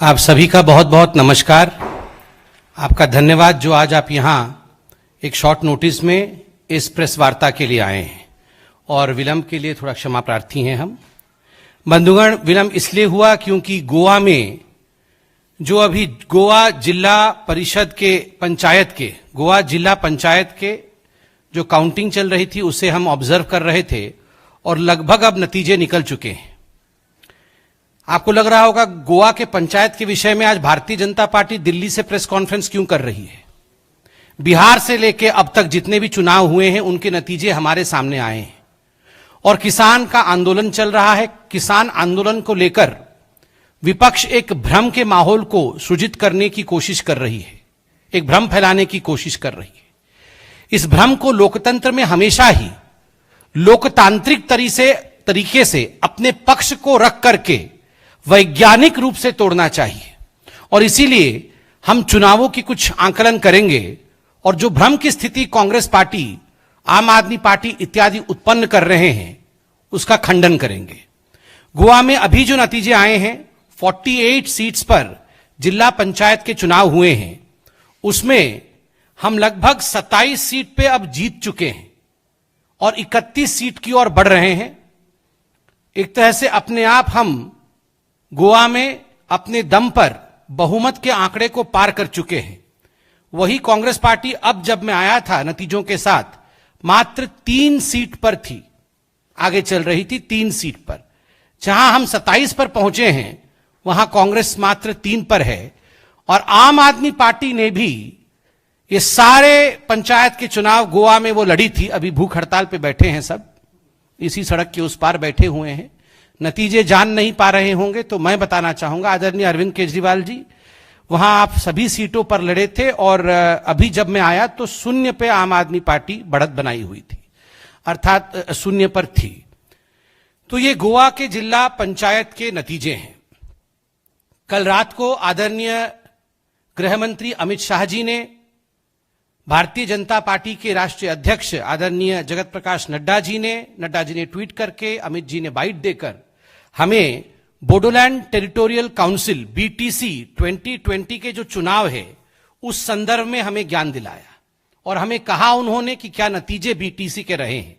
आप सभी का बहुत बहुत नमस्कार। आपका धन्यवाद जो आज आप यहाँ एक शॉर्ट नोटिस में इस प्रेस वार्ता के लिए आए हैं और विलंब के लिए थोड़ा क्षमा प्रार्थी हैं हम। बंधुगण, विलंब इसलिए हुआ क्योंकि गोवा में जो अभी गोवा जिला परिषद के पंचायत के गोवा जिला पंचायत के जो काउंटिंग चल रही थी उसे हम ऑब्जर्व कर रहे थे और लगभग अब नतीजे निकल चुके हैं। आपको लग रहा होगा गोवा के पंचायत के विषय में आज भारतीय जनता पार्टी दिल्ली से प्रेस कॉन्फ्रेंस क्यों कर रही है। बिहार से लेकर अब तक जितने भी चुनाव हुए हैं उनके नतीजे हमारे सामने आए हैं और किसान का आंदोलन चल रहा है। किसान आंदोलन को लेकर विपक्ष एक भ्रम के माहौल को सृजित करने की कोशिश कर रही है, एक भ्रम फैलाने की कोशिश कर रही है। इस भ्रम को लोकतंत्र में हमेशा ही लोकतांत्रिक तरीके से अपने पक्ष को रख करके वैज्ञानिक रूप से तोड़ना चाहिए और इसीलिए हम चुनावों की कुछ आंकलन करेंगे और जो भ्रम की स्थिति कांग्रेस पार्टी, आम आदमी पार्टी इत्यादि उत्पन्न कर रहे हैं उसका खंडन करेंगे। गोवा में अभी जो नतीजे आए हैं 48 सीट्स पर जिला पंचायत के चुनाव हुए हैं, उसमें हम लगभग 27 सीट पे अब जीत चुके हैं और 31 सीट की ओर बढ़ रहे हैं। एक तरह से अपने आप हम गोवा में अपने दम पर बहुमत के आंकड़े को पार कर चुके हैं। वही कांग्रेस पार्टी अब जब मैं आया था नतीजों के साथ मात्र 3 सीट पर थी, आगे चल रही थी 3 सीट पर। जहां हम 27 पर पहुंचे हैं वहां कांग्रेस मात्र 3 पर है और आम आदमी पार्टी ने भी ये सारे पंचायत के चुनाव गोवा में वो लड़ी थी। अभी भूख हड़ताल पे बैठे हैं, सब इसी सड़क के उस पार बैठे हुए हैं। नतीजे जान नहीं पा रहे होंगे तो मैं बताना चाहूंगा, आदरणीय अरविंद केजरीवाल जी, वहां आप सभी सीटों पर लड़े थे और अभी जब मैं आया तो 0 पे आम आदमी पार्टी बढ़त बनाई हुई थी, अर्थात 0 पर थी। तो ये गोवा के जिला पंचायत के नतीजे हैं। कल रात को आदरणीय गृह मंत्री अमित शाह जी ने, भारतीय जनता पार्टी के राष्ट्रीय अध्यक्ष आदरणीय जगत प्रकाश नड्डा जी ने ट्वीट करके, अमित जी ने बाइट देकर हमें बोडोलैंड टेरिटोरियल काउंसिल बीटीसी 2020 के जो चुनाव है उस संदर्भ में हमें ज्ञान दिलाया और हमें कहा उन्होंने कि क्या नतीजे बीटीसी के रहे हैं।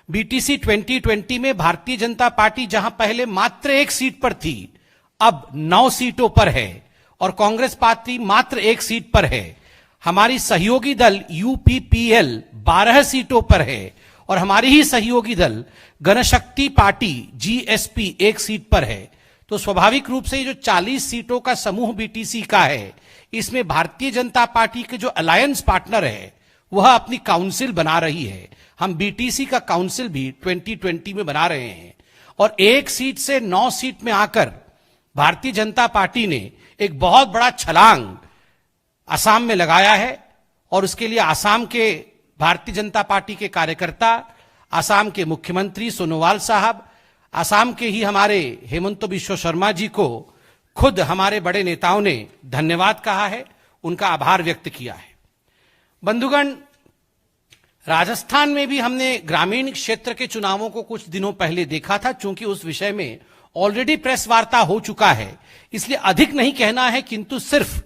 बीटीसी 2020 में भारतीय जनता पार्टी जहां पहले मात्र 1 सीट पर थी अब 9 सीटों पर है और कांग्रेस पार्टी मात्र 1 सीट पर है। हमारी सहयोगी दल यूपीपीएल 12 सीटों पर है और हमारी ही सहयोगी दल जनशक्ति पार्टी जीएसपी 1 सीट पर है। तो स्वाभाविक रूप से ये जो 40 सीटों का समूह बीटीसी का है, इसमें भारतीय जनता पार्टी के जो अलायंस पार्टनर है वह अपनी काउंसिल बना रही है। हम बीटीसी का काउंसिल भी 2020 में बना रहे हैं और 1 सीट से 9 सीट में आकर भारतीय जनता पार्टी ने एक बहुत बड़ा छलांग असम में लगाया है और उसके लिए असम के भारतीय जनता पार्टी के कार्यकर्ता, असम के मुख्यमंत्री सोनोवाल साहब, असम के ही हमारे हेमंत बिश्व शर्मा जी को खुद हमारे बड़े नेताओं ने धन्यवाद कहा है, उनका आभार व्यक्त किया है। बंधुगण, राजस्थान में भी हमने ग्रामीण क्षेत्र के चुनावों को कुछ दिनों पहले देखा था। चूंकि उस विषय में ऑलरेडी प्रेस वार्ता हो चुका है इसलिए अधिक नहीं कहना है, किंतु सिर्फ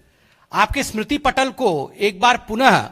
आपके स्मृति पटल को एक बार पुनः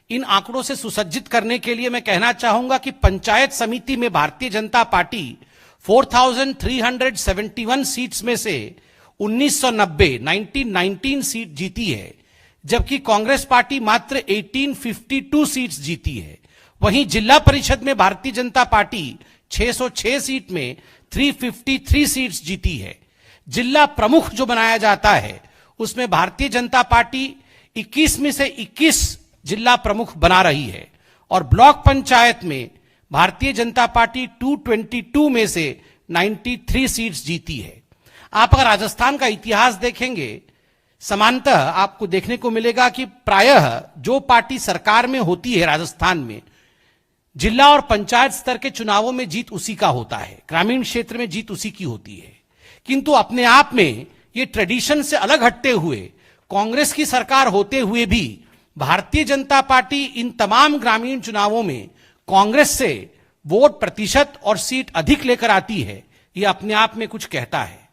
इन आंकड़ों से सुसज्जित करने के लिए मैं कहना चाहूंगा कि पंचायत समिति में भारतीय जनता पार्टी 4371 सीट्स में से 1919 सीट जीती है, जबकि कांग्रेस पार्टी मात्र 1852 सीट्स जीती है। वहीं जिला परिषद में भारतीय जनता पार्टी 606 सीट में 353 सीट्स जीती है। जिला प्रमुख जो बनाया जाता है उसमें भारतीय जनता पार्टी 21 में से 21 जिला प्रमुख बना रही है और ब्लॉक पंचायत में भारतीय जनता पार्टी 222 में से 93 सीट्स जीती है। आप अगर राजस्थान का इतिहास देखेंगे, समानतः आपको देखने को मिलेगा कि प्रायः जो पार्टी सरकार में होती है राजस्थान में, जिला और पंचायत स्तर के चुनावों में जीत उसी का होता है, ग्रामीण क्षेत्र में जीत उसी की होती है। किंतु अपने आप में ये ट्रेडिशन से अलग हटते हुए कांग्रेस की सरकार होते हुए भी भारतीय जनता पार्टी इन तमाम ग्रामीण चुनावों में कांग्रेस से वोट प्रतिशत और सीट अधिक लेकर आती है, यह अपने आप में कुछ कहता है।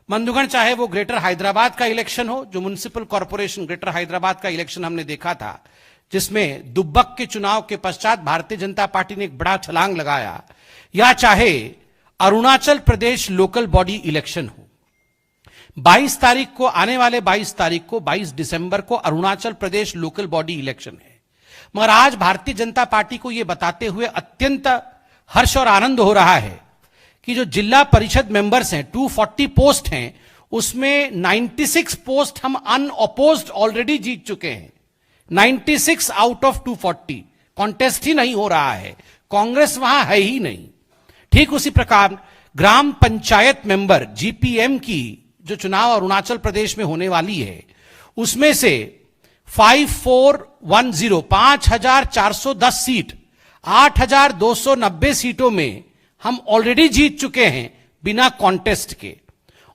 बंधुगण, चाहे वो ग्रेटर हैदराबाद का इलेक्शन हो, जो म्युनिसिपल कॉर्पोरेशन ग्रेटर हैदराबाद का इलेक्शन हमने देखा था, जिसमें दुब्बक के चुनाव के पश्चात भारतीय जनता पार्टी ने एक बड़ा छलांग लगाया, या चाहे Arunachal Pradesh local body election हो, 22 तारीख को, आने वाले 22 तारीख को, 22 दिसंबर को Arunachal Pradesh local body election है। मगर आज भारतीय जनता पार्टी को यह बताते हुए अत्यंत हर्ष और आनंद हो रहा है कि जो जिला परिषद मेंबर्स हैं, 240 पोस्ट हैं, उसमें 96 पोस्ट हम अनअपोज्ड ऑलरेडी जीत चुके हैं। 96 आउट ऑफ 240, कॉन्टेस्ट ही नहीं हो रहा है, कांग्रेस वहां है ही नहीं। ठीक उसी प्रकार ग्राम पंचायत मेंबर जीपीएम की जो चुनाव अरुणाचल प्रदेश में होने वाली है, उसमें से 5410 सीट, 8290 सीटों में हम ऑलरेडी जीत चुके हैं बिना कॉन्टेस्ट के।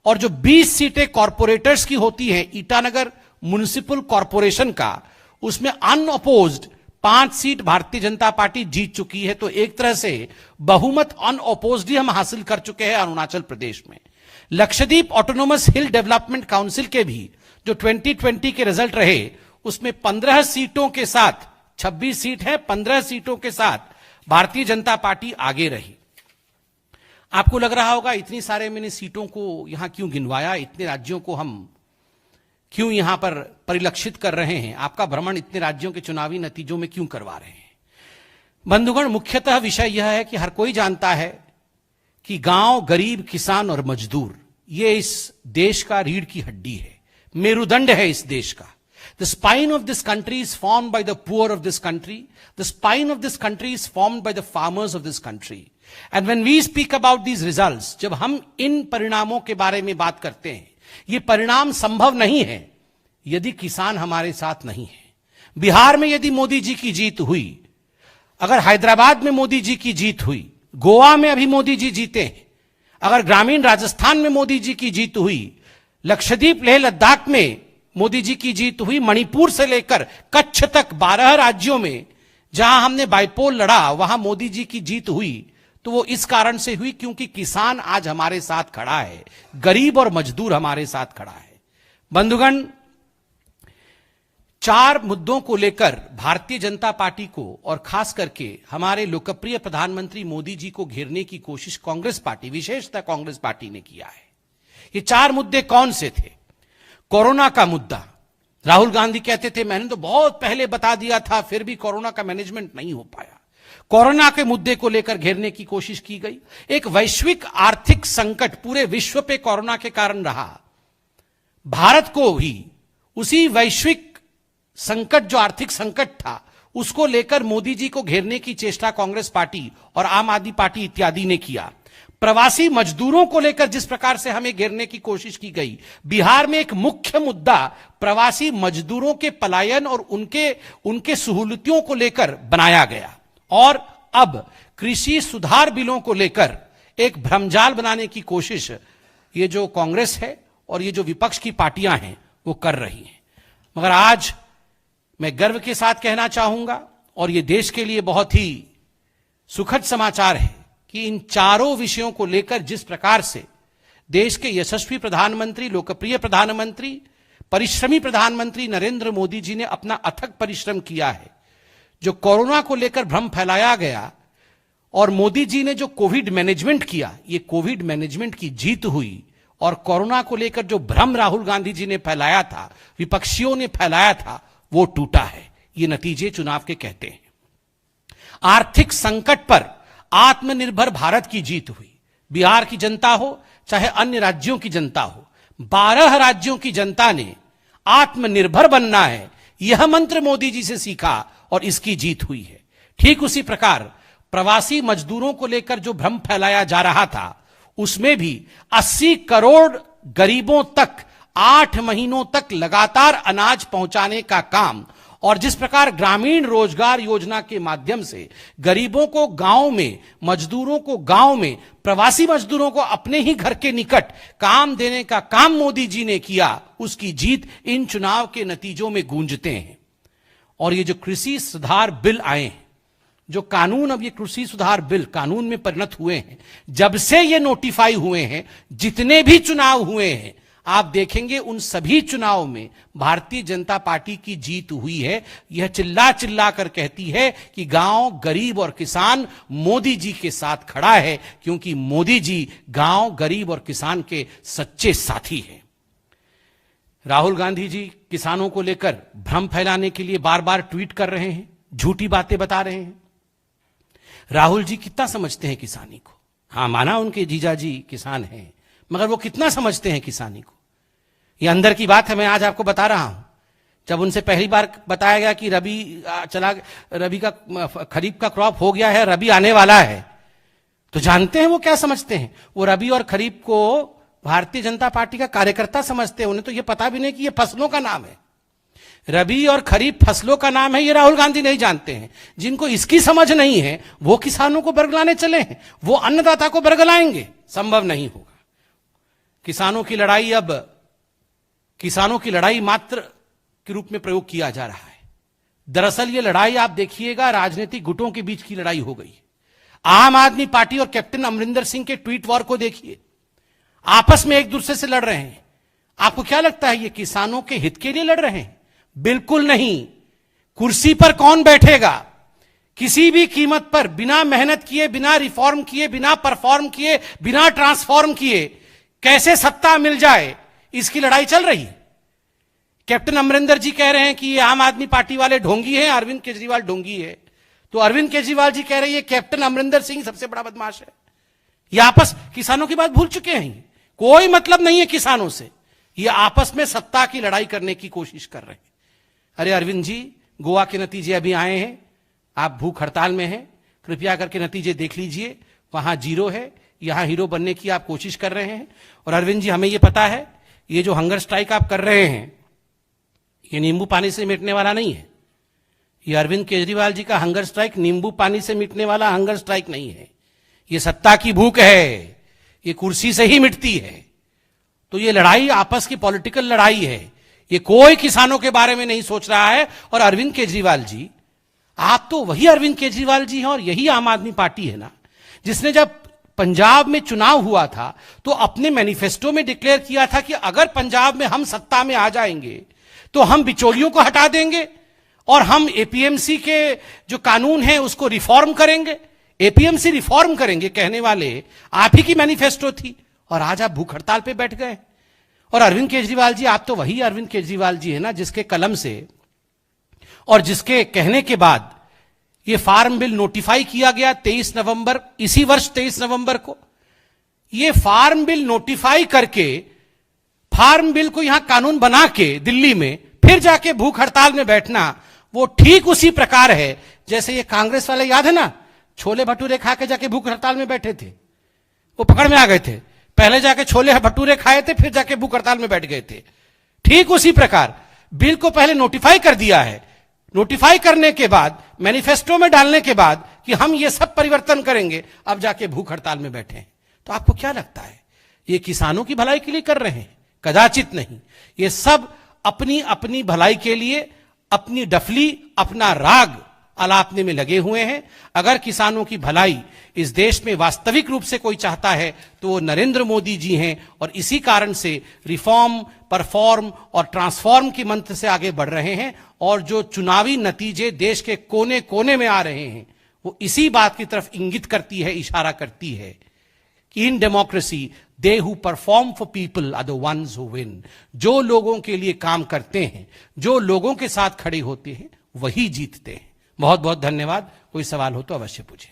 और जो 20 सीटें कॉर्पोरेटर्स की होती हैं, ईटानगर म्युनिसिपल कॉर्पोरेशन का, उसमें unopposed 5 seat Bharatiya Janata party जीत चुकी है। तो एक तरह से बहुमत अनअपोज्ड ही हम हासिल कर चुके हैं अरुणाचल प्रदेश में। लक्षद्वीप ऑटोनोमस हिल डेवलपमेंट काउंसिल के भी जो 2020 के रिजल्ट रहे, उसमें 15 सीटों के साथ, 26 सीट है, 15 सीटों के साथ भारतीय जनता पार्टी आगे रही। आपको लग रहा होगा इतनी सारे मैंने सीटों को यहां क्यों गिनवाया, इतने राज्यों को हम क्यों यहां पर परिलक्षित कर रहे हैं, आपका भ्रमण इतने राज्यों के चुनावी नतीजों में क्यों करवा रहे हैं। बंधुगण, मुख्यतः विषय यह है कि हर कोई जानता है कि गांव, गरीब, किसान और मजदूर ये इस देश का रीढ़ की हड्डी है, मेरुदंड है इस देश का। The spine of this country is formed by the poor of this country. The spine of this country is formed by the farmers of this country. And when we speak about these results, जब हम इन परिणामों के बारे में बात करते हैं, ये परिणाम संभव नहीं है यदि किसान हमारे साथ नहीं है। बिहार में यदि मोदी जी की जीत हुई, अगर हैदराबाद में मोदी जी की जीत हुई, गोवा में अभी मोदी जी जीते हैं, अगर ग्रामीण राजस्थान में मोदी जी की जीत हुई, लक्षद्वीप, लेह लद्दाख में मोदी जी की जीत हुई, मणिपुर से लेकर कच्छ तक 12 राज्यों में जहां हमने बाइपोल लड़ा, वहां मोदी जी की जीत हुई, तो वो इस कारण से हुई क्योंकि किसान आज हमारे साथ खड़ा है, गरीब और मजदूर हमारे साथ खड़ा है। बंधुगण, 4 मुद्दों को लेकर भारतीय जनता पार्टी को और खास करके हमारे लोकप्रिय प्रधानमंत्री मोदी जी को घेरने की कोशिश कांग्रेस पार्टी, विशेषतः कांग्रेस पार्टी ने किया है। ये 4 मुद्दे कौन से थे? कोरोना का मुद्दा, राहुल गांधी कहते थे मैंने तो बहुत पहले बता दिया था, फिर भी कोरोना का मैनेजमेंट नहीं हो पाया। कोरोना के मुद्दे को लेकर घेरने की कोशिश की गई। एक वैश्विक आर्थिक संकट पूरे विश्व पे कोरोना के कारण रहा, भारत को भी उसी वैश्विक संकट, जो आर्थिक संकट था, उसको लेकर मोदी जी को घेरने की चेष्टा कांग्रेस पार्टी और आम आदमी पार्टी इत्यादि ने किया। प्रवासी मजदूरों को लेकर जिस प्रकार से हमें घेरने की कोशिश की गई, बिहार में एक मुख्य मुद्दा प्रवासी मजदूरों के पलायन और उनके सहूलियतों को लेकर बनाया गया। और अब कृषि सुधार बिलों को लेकर एक भ्रमजाल बनाने की कोशिश ये जो कांग्रेस है और ये जो विपक्ष की पार्टियां हैं वो कर रही हैं। मगर आज मैं गर्व के साथ कहना चाहूंगा, और ये देश के लिए बहुत ही सुखद समाचार है कि इन 4 विषयों को लेकर जिस प्रकार से देश के यशस्वी प्रधानमंत्री, लोकप्रिय प्रधानमंत्री, परिश्रमी प्रधानमंत्री नरेंद्र मोदी जी ने अपना अथक परिश्रम किया है। जो कोरोना को लेकर भ्रम फैलाया गया और मोदी जी ने जो कोविड मैनेजमेंट किया, ये कोविड मैनेजमेंट की जीत हुई। और कोरोना को लेकर जो भ्रम राहुल गांधी जी ने फैलाया था, विपक्षियों ने फैलाया था, वो टूटा है। ये नतीजे चुनाव के कहते हैं। आर्थिक संकट पर आत्मनिर्भर भारत की जीत हुई। बिहार की जनता हो चाहे अन्य राज्यों की जनता हो, 12 राज्यों की जनता ने आत्मनिर्भर बनना है, यह मंत्र मोदी जी से सीखा और इसकी जीत हुई है। ठीक उसी प्रकार प्रवासी मजदूरों को लेकर जो भ्रम फैलाया जा रहा था, उसमें भी 80 करोड़ गरीबों तक 8 महीनों तक लगातार अनाज पहुंचाने का काम, और जिस प्रकार ग्रामीण रोजगार योजना के माध्यम से गरीबों को गांव में, मजदूरों को गांव में, प्रवासी मजदूरों को अपने ही घर के निकट काम देने का काम मोदी जी ने किया, उसकी जीत इन चुनाव के नतीजों में गूंजते हैं। और ये जो कृषि सुधार बिल आए हैं, जो कानून अब ये कृषि सुधार बिल कानून में परिणत हुए हैं, जब से ये नोटिफाई हुए हैं, जितने भी चुनाव हुए हैं, आप देखेंगे उन सभी चुनाव में भारतीय जनता पार्टी की जीत हुई है। यह चिल्ला चिल्ला कर कहती है कि गांव, गरीब और किसान मोदी जी के साथ खड़ा है, क्योंकि मोदी जी गांव, गरीब और किसान के सच्चे साथी हैं। राहुल गांधी जी किसानों को लेकर भ्रम फैलाने के लिए बार बार ट्वीट कर रहे हैं, झूठी बातें बता रहे हैं। राहुल जी कितना समझते हैं किसानी को? हां, माना उनके जीजा जी किसान हैं, मगर वो कितना समझते हैं किसानी को? ये अंदर की बात है, मैं आज आपको बता रहा हूं। जब उनसे पहली बार बताया गया कि रबी का खरीफ का क्रॉप हो गया है, रबी आने वाला है, तो जानते हैं वो क्या समझते हैं? वो रबी और खरीफ को भारतीय जनता पार्टी का कार्यकर्ता समझते हैं। उन्हें तो ये पता भी नहीं कि ये फसलों का नाम है। रबी और खरीफ फसलों का नाम है, ये राहुल गांधी नहीं जानते हैं। जिनको इसकी समझ नहीं है वो किसानों को बरगलाने चले हैं, वो अन्नदाता को बरगलाएंगे। संभव नहीं होगा। किसानों की लड़ाई मात्र के रूप में प्रयोग किया जा रहा है। दरअसल ये लड़ाई आप देखिएगा, राजनीतिक गुटों के बीच की लड़ाई हो गई। आम आदमी पार्टी और कैप्टन अमरिंदर सिंह के ट्वीट वॉर को देखिए, आपस में एक दूसरे से लड़ रहे हैं। आपको क्या लगता है ये किसानों के हित के लिए लड़ रहे हैं? बिल्कुल नहीं। कुर्सी पर कौन बैठेगा? किसी भी कीमत पर, बिना मेहनत किए, बिना रिफॉर्म किए, बिना परफॉर्म किए, बिना ट्रांसफॉर्म किए कैसे सत्ता मिल जाए, इसकी लड़ाई चल रही है। कैप्टन अमरिंदर जी कह रहे हैं कि ये आम आदमी पार्टी वाले ढोंगी हैं, अरविंद केजरीवाल ढोंगी है। तो अरविंद केजरीवाल जी कह रहे हैं कैप्टन अमरिंदर सिंह सबसे बड़ा बदमाश है। ये आपस किसानों की बात भूल चुके हैं। कोई मतलब नहीं है किसानों से। ये आपस में सत्ता की लड़ाई करने की कोशिश कर रहे हैं। अरे अरविंद जी, गोवा के नतीजे अभी आए हैं, आप भूख हड़ताल में हैं, कृपया करके नतीजे देख लीजिए। वहां जीरो है, यहां हीरो बनने की आप कोशिश कर रहे हैं। और अरविंद जी, हमें यह पता है, ये जो हंगर स्ट्राइक आप कर रहे हैं, ये नींबू पानी से मिटने वाला नहीं है। ये अरविंद केजरीवाल जी का हंगर स्ट्राइक नींबू पानी से मिटने वाला हंगर स्ट्राइक नहीं है। ये सत्ता की भूख है, ये कुर्सी से ही मिटती है। तो ये लड़ाई आपस की पॉलिटिकल लड़ाई है। ये कोई किसानों के बारे में नहीं सोच रहा है। और अरविंद केजरीवाल जी, आप तो वही अरविंद केजरीवाल जी हैं और यही आम आदमी पार्टी है ना, जिसने जब पंजाब में चुनाव हुआ था तो अपने मैनिफेस्टो में डिक्लेयर किया था कि अगर पंजाब में हम सत्ता में आ जाएंगे तो हम बिचौलियों को हटा देंगे और हम एपीएमसी के जो कानून है उसको रिफॉर्म करेंगे। एपीएमसी रिफॉर्म करेंगे कहने वाले आप ही की मैनिफेस्टो थी, और आज आप भूख हड़ताल पे बैठ गए। और अरविंद केजरीवाल जी, आप तो वही अरविंद केजरीवाल जी है ना, जिसके कलम से और जिसके कहने के बाद ये फार्म बिल नोटिफाई किया गया 23 नवंबर, इसी वर्ष 23 नवंबर को। ये फार्म बिल नोटिफाई करके, फार्म बिल को यहां कानून बना के दिल्ली में फिर जाके भूख हड़ताल में बैठना, वो ठीक उसी प्रकार है जैसे ये कांग्रेस वाले, याद है ना, छोले भटूरे खा के जाके भूख हड़ताल में बैठे थे, वो पकड़ में आ गए थे। पहले जाके छोले भटूरे खाए थे, फिर जाके भूख हड़ताल में बैठ गए थे। ठीक उसी प्रकार बिल को पहले नोटिफाई कर दिया है, नोटिफाई करने के बाद, मैनिफेस्टो में डालने के बाद कि हम ये सब परिवर्तन करेंगे, अब जाके भूख हड़ताल में बैठे हैं। तो आपको क्या लगता है ये किसानों की भलाई के लिए कर रहे हैं? कदाचित नहीं। ये सब अपनी अपनी भलाई के लिए अपनी डफली, अपना राग अलापने में लगे हुए हैं। अगर किसानों की भलाई इस देश में वास्तविक रूप से कोई चाहता है तो वो नरेंद्र मोदी जी हैं, और इसी कारण से रिफॉर्म, परफॉर्म और ट्रांसफॉर्म के मंत्र से आगे बढ़ रहे हैं। और जो चुनावी नतीजे देश के कोने कोने में आ रहे हैं वो इसी बात की तरफ इंगित करती है, इशारा करती है कि in democracy they who perform for people are the ones who win. जो लोगों के लिए काम करते हैं, जो लोगों के साथ खड़े होते हैं, वही जीतते हैं। बहुत बहुत धन्यवाद। कोई सवाल हो तो अवश्य पूछे।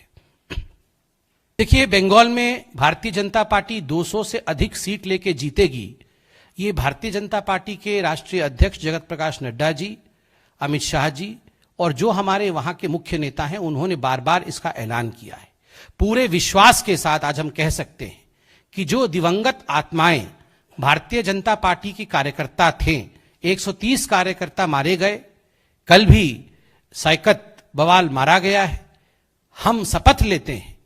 देखिए, बंगाल में भारतीय जनता पार्टी 200 से अधिक सीट लेके जीतेगी, ये भारतीय जनता पार्टी के राष्ट्रीय अध्यक्ष जगत प्रकाश नड्डा जी, अमित शाह जी और जो हमारे वहां के मुख्य नेता हैं, उन्होंने बार बार इसका ऐलान किया है। पूरे विश्वास के साथ आज हम कह सकते हैं कि जो दिवंगत आत्माएं भारतीय जनता पार्टी की कार्यकर्ता थे, 130 कार्यकर्ता मारे गए, कल भी सैकत बवाल मारा गया है। हम शपथ लेते हैं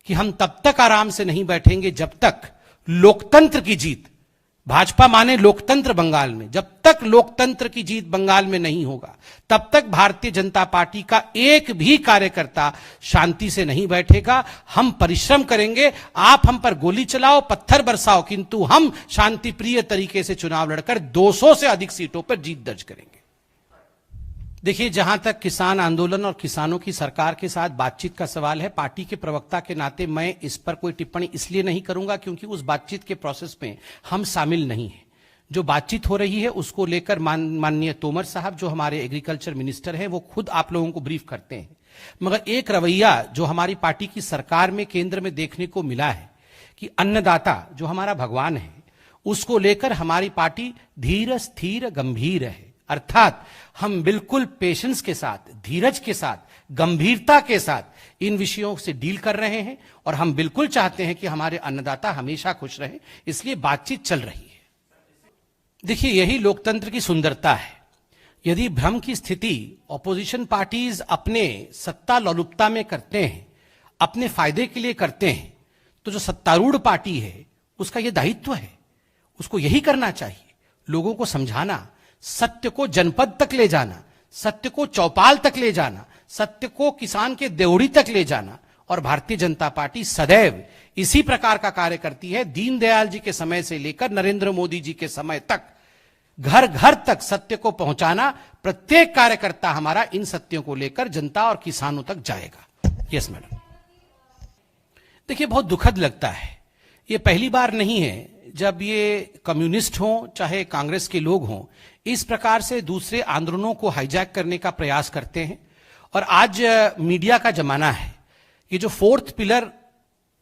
कि हम तब तक आराम से नहीं बैठेंगे जब तक लोकतंत्र की जीत भाजपा माने लोकतंत्र बंगाल में। जब तक लोकतंत्र की जीत बंगाल में नहीं होगा, तब तक भारतीय जनता पार्टी का एक भी कार्यकर्ता शांति से नहीं बैठेगा। हम परिश्रम करेंगे, आप हम पर गोली चलाओ, पत्थर बरसाओ, किंतु हम शांति प्रिय तरीके से चुनाव लड़कर 200 से अधिक सीटों पर जीत दर्ज करेंगे। देखिए, जहां तक किसान आंदोलन और किसानों की सरकार के साथ बातचीत का सवाल है, पार्टी के प्रवक्ता के नाते मैं इस पर कोई टिप्पणी इसलिए नहीं करूंगा क्योंकि उस बातचीत के प्रोसेस में हम शामिल नहीं हैं। जो बातचीत हो रही है उसको लेकर माननीय तोमर साहब, जो हमारे एग्रीकल्चर मिनिस्टर हैं, वो खुद आप लोगों को ब्रीफ करते हैं। मगर एक रवैया जो हमारी पार्टी की सरकार में केंद्र में देखने को मिला है कि अन्नदाता जो हमारा भगवान है, उसको लेकर हमारी पार्टी धीर स्थिर गंभीर है। अर्थात हम बिल्कुल पेशेंस के साथ, धीरज के साथ, गंभीरता के साथ इन विषयों से डील कर रहे हैं और हम बिल्कुल चाहते हैं कि हमारे अन्नदाता हमेशा खुश रहें, इसलिए बातचीत चल रही है। देखिए, यही लोकतंत्र की सुंदरता है। यदि भ्रम की स्थिति ऑपोजिशन पार्टीज अपने सत्ता लोलुपता में करते हैं, अपने फायदे के लिए करते हैं, तो जो सत्तारूढ़ पार्टी है उसका यह दायित्व है, उसको यही करना चाहिए, लोगों को समझाना, सत्य को जनपद तक ले जाना, सत्य को चौपाल तक ले जाना, सत्य को किसान के देवड़ी तक ले जाना। और भारतीय जनता पार्टी सदैव इसी प्रकार का कार्य करती है। दीनदयाल जी के समय से लेकर नरेंद्र मोदी जी के समय तक घर घर तक सत्य को पहुंचाना, प्रत्येक कार्यकर्ता हमारा इन सत्यों को लेकर जनता और किसानों तक जाएगा। Yes madam. देखिए, बहुत दुखद लगता है, ये पहली बार नहीं है जब ये कम्युनिस्ट हों चाहे कांग्रेस के लोग हों, इस प्रकार से दूसरे आंदोलनों को हाईजैक करने का प्रयास करते हैं। और आज मीडिया का जमाना है। ये जो फोर्थ पिलर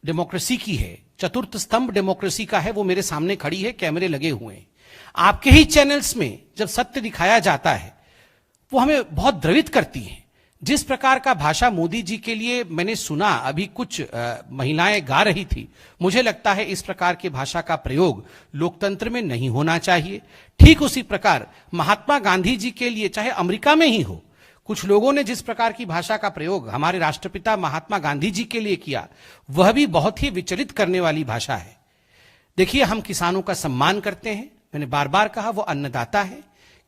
डेमोक्रेसी की है, चतुर्थ स्तंभ डेमोक्रेसी का है, वो मेरे सामने खड़ी है, कैमरे लगे हुए हैं। आपके ही चैनल्स में जब सत्य दिखाया जाता है, वो हमें बहुत द्रवित करती है। जिस प्रकार का भाषा मोदी जी के लिए मैंने सुना, अभी कुछ महिलाएं गा रही थी, मुझे लगता है इस प्रकार की भाषा का प्रयोग लोकतंत्र में नहीं होना चाहिए। ठीक उसी प्रकार महात्मा गांधी जी के लिए, चाहे अमेरिका में ही हो, कुछ लोगों ने जिस प्रकार की भाषा का प्रयोग हमारे राष्ट्रपिता महात्मा गांधी जी के लिए किया, वह भी बहुत ही विचलित करने वाली भाषा है। देखिए, हम किसानों का सम्मान करते हैं, मैंने बार बार कहा वो अन्नदाता है,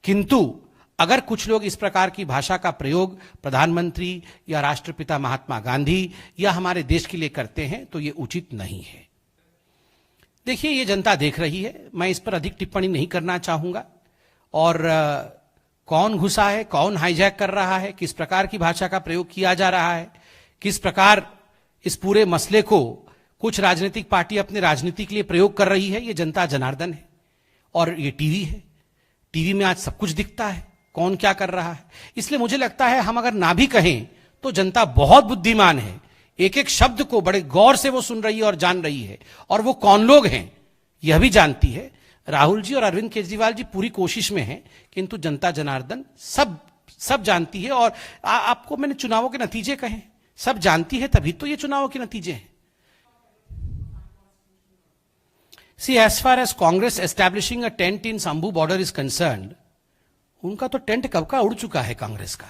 किंतु अगर कुछ लोग इस प्रकार की भाषा का प्रयोग प्रधानमंत्री या राष्ट्रपिता महात्मा गांधी या हमारे देश के लिए करते हैं तो ये उचित नहीं है। देखिए, ये जनता देख रही है, मैं इस पर अधिक टिप्पणी नहीं करना चाहूंगा। और कौन घुसा है, कौन हाईजैक कर रहा है, किस प्रकार की भाषा का प्रयोग किया जा रहा है, किस प्रकार इस पूरे मसले को कुछ राजनीतिक पार्टी अपने राजनीति के लिए प्रयोग कर रही है, ये जनता जनार्दन है। और ये टीवी है, टीवी में आज सब कुछ दिखता है, कौन क्या कर रहा है। इसलिए मुझे लगता है हम अगर ना भी कहें तो जनता बहुत बुद्धिमान है, एक एक शब्द को बड़े गौर से वो सुन रही है और जान रही है, और वो कौन लोग हैं यह भी जानती है। राहुल जी और अरविंद केजरीवाल जी पूरी कोशिश में हैं, किंतु जनता जनार्दन सब जानती है। और आपको मैंने चुनावों के नतीजे कहे, सब जानती है, तभी तो ये चुनावों के नतीजे हैं। See, as far as Congress establishing a tent in Sambhu border is concerned, उनका तो टेंट कब का उड़ चुका है। कांग्रेस का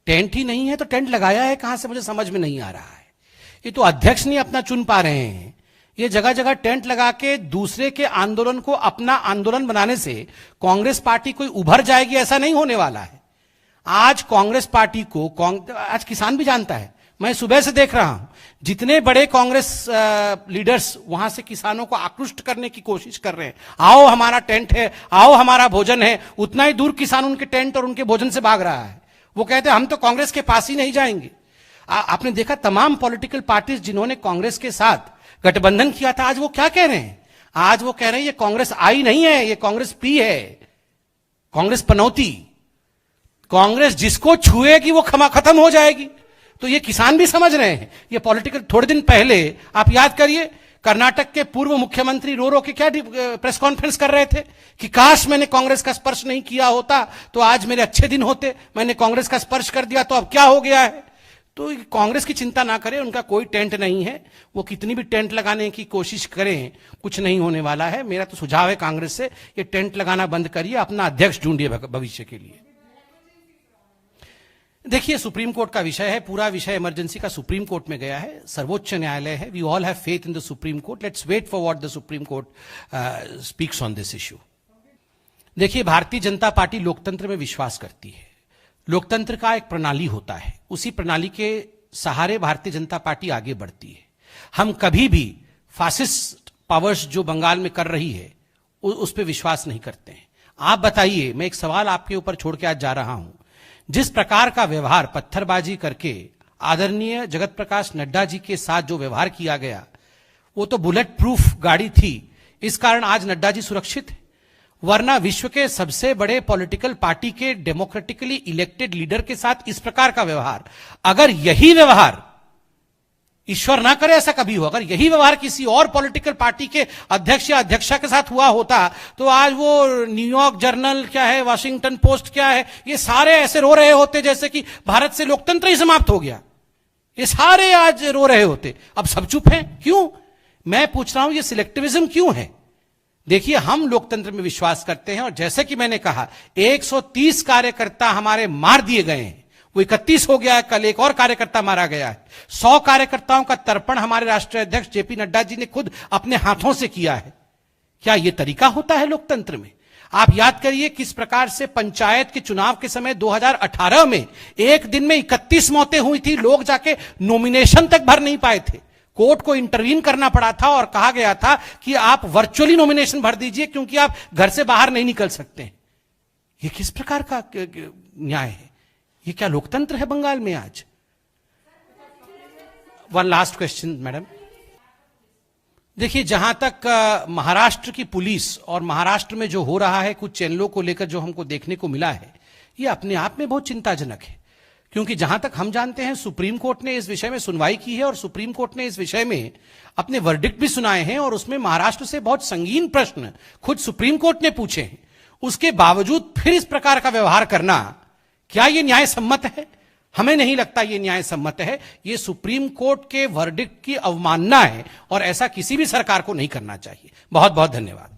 टेंट ही नहीं है तो टेंट लगाया है कहां से, मुझे समझ में नहीं आ रहा है। ये तो अध्यक्ष नहीं अपना चुन पा रहे हैं। ये जगह जगह टेंट लगा के दूसरे के आंदोलन को अपना आंदोलन बनाने से कांग्रेस पार्टी कोई उभर जाएगी, ऐसा नहीं होने वाला है। आज कांग्रेस पार्टी को आज किसान भी जानता है, मैं सुबह से देख रहा हूं, जितने बड़े कांग्रेस लीडर्स वहां से किसानों को आकृष्ट करने की कोशिश कर रहे हैं, आओ हमारा टेंट है, आओ हमारा भोजन है, उतना ही दूर किसान उनके टेंट और उनके भोजन से भाग रहा है। वो कहते हैं हम तो कांग्रेस के पास ही नहीं जाएंगे। आपने देखा तमाम पॉलिटिकल पार्टीज जिन्होंने कांग्रेस के साथ गठबंधन किया था, आज वो क्या कह रहे हैं? आज वो कह रहे हैं ये कांग्रेस आई नहीं है, ये कांग्रेस पी है, कांग्रेस पनौती। कांग्रेस जिसको छुएगी वो खत्म हो जाएगी। तो ये किसान भी समझ रहे हैं। ये पॉलिटिकल, थोड़े दिन पहले आप याद करिए, कर्नाटक के पूर्व मुख्यमंत्री रो के क्या प्रेस कॉन्फ्रेंस कर रहे थे कि काश मैंने कांग्रेस का स्पर्श नहीं किया होता तो आज मेरे अच्छे दिन होते, मैंने कांग्रेस का स्पर्श कर दिया तो अब क्या हो गया है। तो कांग्रेस की चिंता ना करें, उनका कोई टेंट नहीं है। वो कितनी भी टेंट लगाने की कोशिश करें, कुछ नहीं होने वाला है। मेरा तो सुझाव है कांग्रेस से, ये टेंट लगाना बंद करिए, अपना अध्यक्ष ढूंढिए भविष्य के लिए। देखिए, सुप्रीम कोर्ट का विषय है, पूरा विषय इमरजेंसी का सुप्रीम कोर्ट में गया है, सर्वोच्च न्यायालय है। We all have faith in the Supreme Court. Let's wait for what the Supreme Court speaks on this issue. देखिए, भारतीय जनता पार्टी लोकतंत्र में विश्वास करती है। लोकतंत्र का एक प्रणाली होता है, उसी प्रणाली के सहारे भारतीय जनता पार्टी आगे बढ़ती है। हम कभी भी फासिस्ट पावर्स जो बंगाल में कर रही है उस पर विश्वास नहीं करते हैं। आप बताइए, मैं एक सवाल आपके ऊपर छोड़ के आज जा रहा हूं, जिस प्रकार का व्यवहार पत्थरबाजी करके आदरणीय जगत प्रकाश नड्डा जी के साथ जो व्यवहार किया गया, वो तो बुलेट प्रूफ गाड़ी थी, इस कारण आज नड्डा जी सुरक्षित है। वरना विश्व के सबसे बड़े पॉलिटिकल पार्टी के डेमोक्रेटिकली इलेक्टेड लीडर के साथ इस प्रकार का व्यवहार, अगर यही व्यवहार, ईश्वर ना करे ऐसा कभी हो, अगर यही व्यवहार किसी और पॉलिटिकल पार्टी के अध्यक्ष या अध्यक्षा के साथ हुआ होता तो आज वो न्यूयॉर्क जर्नल क्या है, वॉशिंगटन पोस्ट क्या है, ये सारे ऐसे रो रहे होते जैसे कि भारत से लोकतंत्र ही समाप्त हो गया। ये सारे आज रो रहे होते। अब सब चुप हैं, क्यों? मैं पूछ रहा हूं, ये सिलेक्टिविज्म क्यों है? देखिए, हम लोकतंत्र में विश्वास करते हैं और जैसे कि मैंने कहा, 130 कार्यकर्ता हमारे मार दिए गए हैं, वो 31 हो गया है, कल एक और कार्यकर्ता मारा गया है। 100 कार्यकर्ताओं का तर्पण हमारे राष्ट्रीय अध्यक्ष जेपी नड्डा जी ने खुद अपने हाथों से किया है। क्या यह तरीका होता है लोकतंत्र में? आप याद करिए किस प्रकार से पंचायत के चुनाव के समय 2018 में एक दिन में 31 मौतें हुई थी, लोग जाके नॉमिनेशन तक भर नहीं पाए थे। कोर्ट को इंटरवीन करना पड़ा था और कहा गया था कि आप वर्चुअली नॉमिनेशन भर दीजिए क्योंकि आप घर से बाहर नहीं निकल सकते। यह किस प्रकार का न्याय है? ये क्या लोकतंत्र है बंगाल में आज? One last question madam. देखिए, जहां तक महाराष्ट्र की पुलिस और महाराष्ट्र में जो हो रहा है कुछ चैनलों को लेकर जो हमको देखने को मिला है, ये अपने आप में बहुत चिंताजनक है। क्योंकि जहां तक हम जानते हैं, सुप्रीम कोर्ट ने इस विषय में सुनवाई की है और सुप्रीम कोर्ट ने इस विषय में अपने वर्डिक्ट भी सुनाए हैं और उसमें महाराष्ट्र से बहुत संगीन प्रश्न खुद सुप्रीम कोर्ट ने पूछे हैं। उसके बावजूद फिर इस प्रकार का व्यवहार करना, क्या यह न्याय सम्मत है? हमें नहीं लगता यह न्याय सम्मत है। यह सुप्रीम कोर्ट के वर्डिक्ट की अवमानना है और ऐसा किसी भी सरकार को नहीं करना चाहिए। बहुत बहुत धन्यवाद।